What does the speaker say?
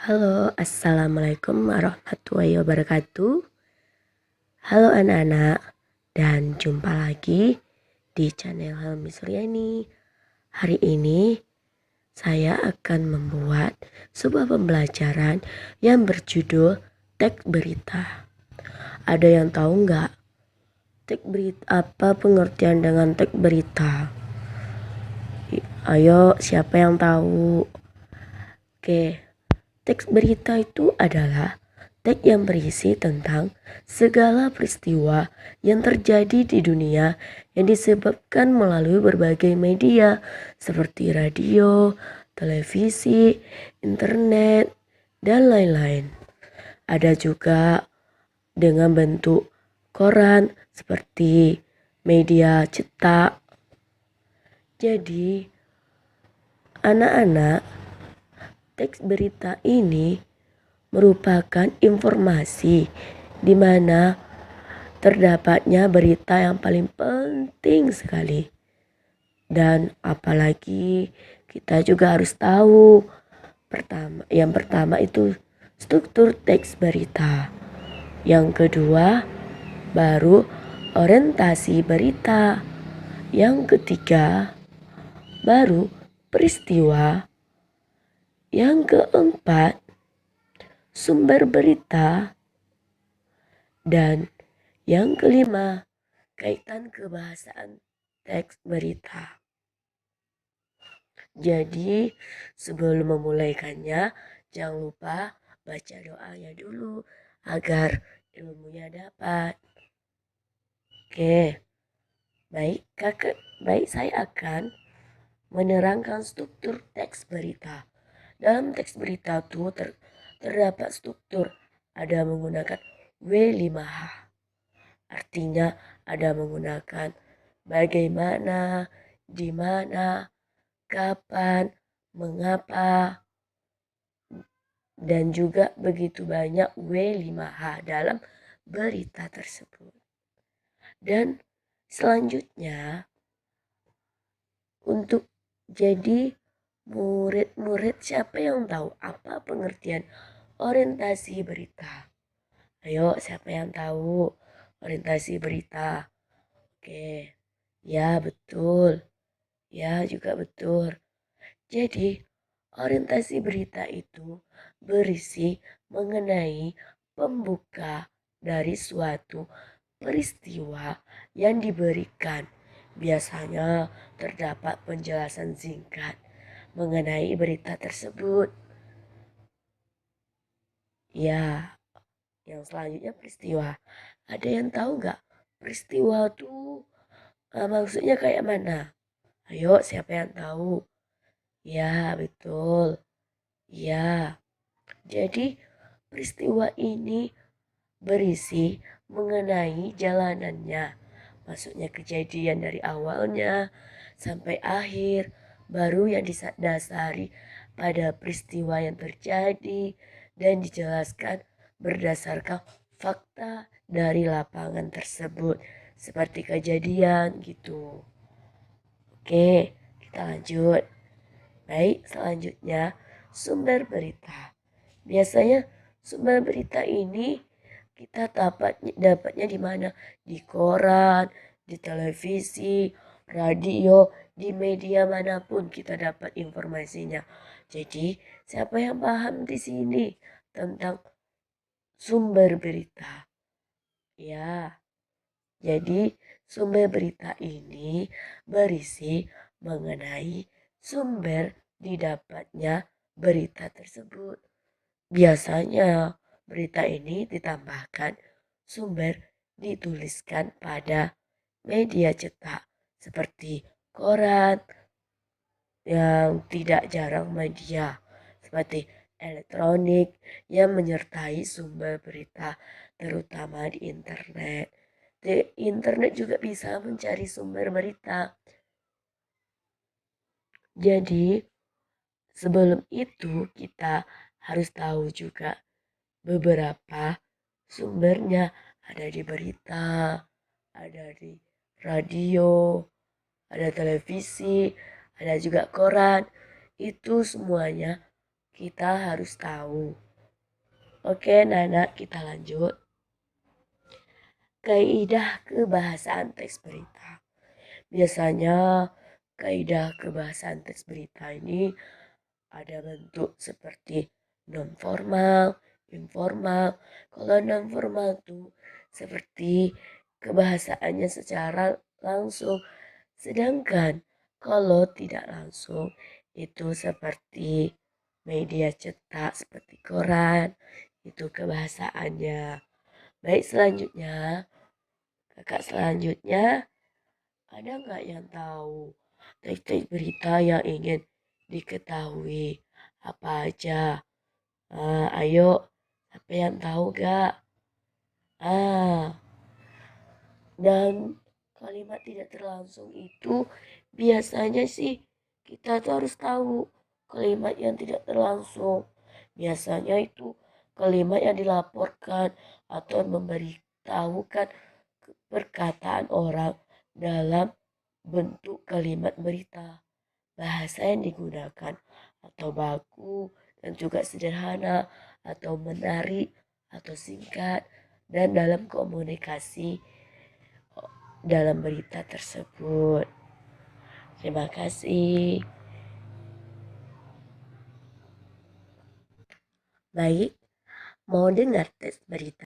Halo, assalamualaikum warahmatullahi wabarakatuh. Halo anak-anak, dan jumpa lagi di channel Helmi Suryani. Hari ini saya akan membuat sebuah pembelajaran yang berjudul teks berita. Ada yang tahu nggak teks berita apa pengertian dengan teks berita? Ayo, siapa yang tahu? Oke. Teks berita itu adalah teks yang berisi tentang segala peristiwa yang terjadi di dunia yang disebabkan melalui berbagai media seperti radio, televisi, internet, dan lain-lain. Ada juga dengan bentuk koran seperti media cetak. Jadi, anak-anak, teks berita ini merupakan informasi di mana terdapatnya berita yang paling penting sekali. Dan apalagi kita juga harus tahu yang pertama itu struktur teks berita. Yang kedua baru orientasi berita. Yang ketiga baru peristiwa. Yang keempat sumber berita, dan yang kelima kaitan kebahasaan teks berita. Jadi sebelum memulaikannya jangan lupa baca doanya dulu agar ilmunya dapat. Oke, baik saya akan menerangkan struktur teks berita. Dalam teks berita itu terdapat struktur, ada menggunakan W5H. Artinya ada menggunakan bagaimana, di mana, kapan, mengapa, dan juga begitu banyak W5H dalam berita tersebut. Dan selanjutnya untuk jadi murid-murid, siapa yang tahu apa pengertian orientasi berita? Ayo, siapa yang tahu orientasi berita? Oke, ya betul. Ya juga betul. Jadi, orientasi berita itu berisi mengenai pembuka dari suatu peristiwa yang diberikan. Biasanya terdapat penjelasan singkat mengenai berita tersebut. Ya, yang selanjutnya peristiwa. Ada yang tahu nggak peristiwa itu maksudnya kayak mana? Ayo, siapa yang tahu? Ya, betul. Ya, jadi peristiwa ini berisi mengenai jalanannya. Maksudnya kejadian dari awalnya sampai akhir, baru yang didasari pada peristiwa yang terjadi dan dijelaskan berdasarkan fakta dari lapangan tersebut seperti kejadian gitu. Oke, kita lanjut. Baik, selanjutnya sumber berita. Biasanya sumber berita ini kita dapatnya di mana? Di koran, di televisi, radio, di media manapun kita dapat informasinya. Jadi, siapa yang paham di sini tentang sumber berita? Ya, jadi sumber berita ini berisi mengenai sumber didapatnya berita tersebut. Biasanya berita ini ditambahkan sumber dituliskan pada media cetak seperti koran, yang tidak jarang media seperti elektronik yang menyertai sumber berita terutama di internet. Di internet juga bisa mencari sumber berita. Jadi sebelum itu kita harus tahu juga beberapa sumbernya, ada di berita, ada di radio, ada televisi, ada juga koran. Itu semuanya kita harus tahu. Oke, Nana, kita lanjut. Kaidah kebahasaan teks berita. Biasanya kaidah kebahasaan teks berita ini ada bentuk seperti non formal, informal. Kalau non formal itu seperti kebahasaannya secara langsung. Sedangkan kalau tidak langsung itu seperti media cetak seperti koran, itu kebahasaannya. Baik, selanjutnya, kakak selanjutnya, ada nggak yang tahu teks-teks berita yang ingin diketahui? Apa aja? Ayo, siapa yang tahu gak? Dan kalimat tidak terlangsung itu biasanya sih kita tuh harus tahu kalimat yang tidak terlangsung. Biasanya itu kalimat yang dilaporkan atau memberitahukan perkataan orang dalam bentuk kalimat berita. Bahasa yang digunakan atau baku dan juga sederhana atau menarik atau singkat dan dalam komunikasi dalam berita tersebut. Terima kasih. Baik, mau dengar teks berita?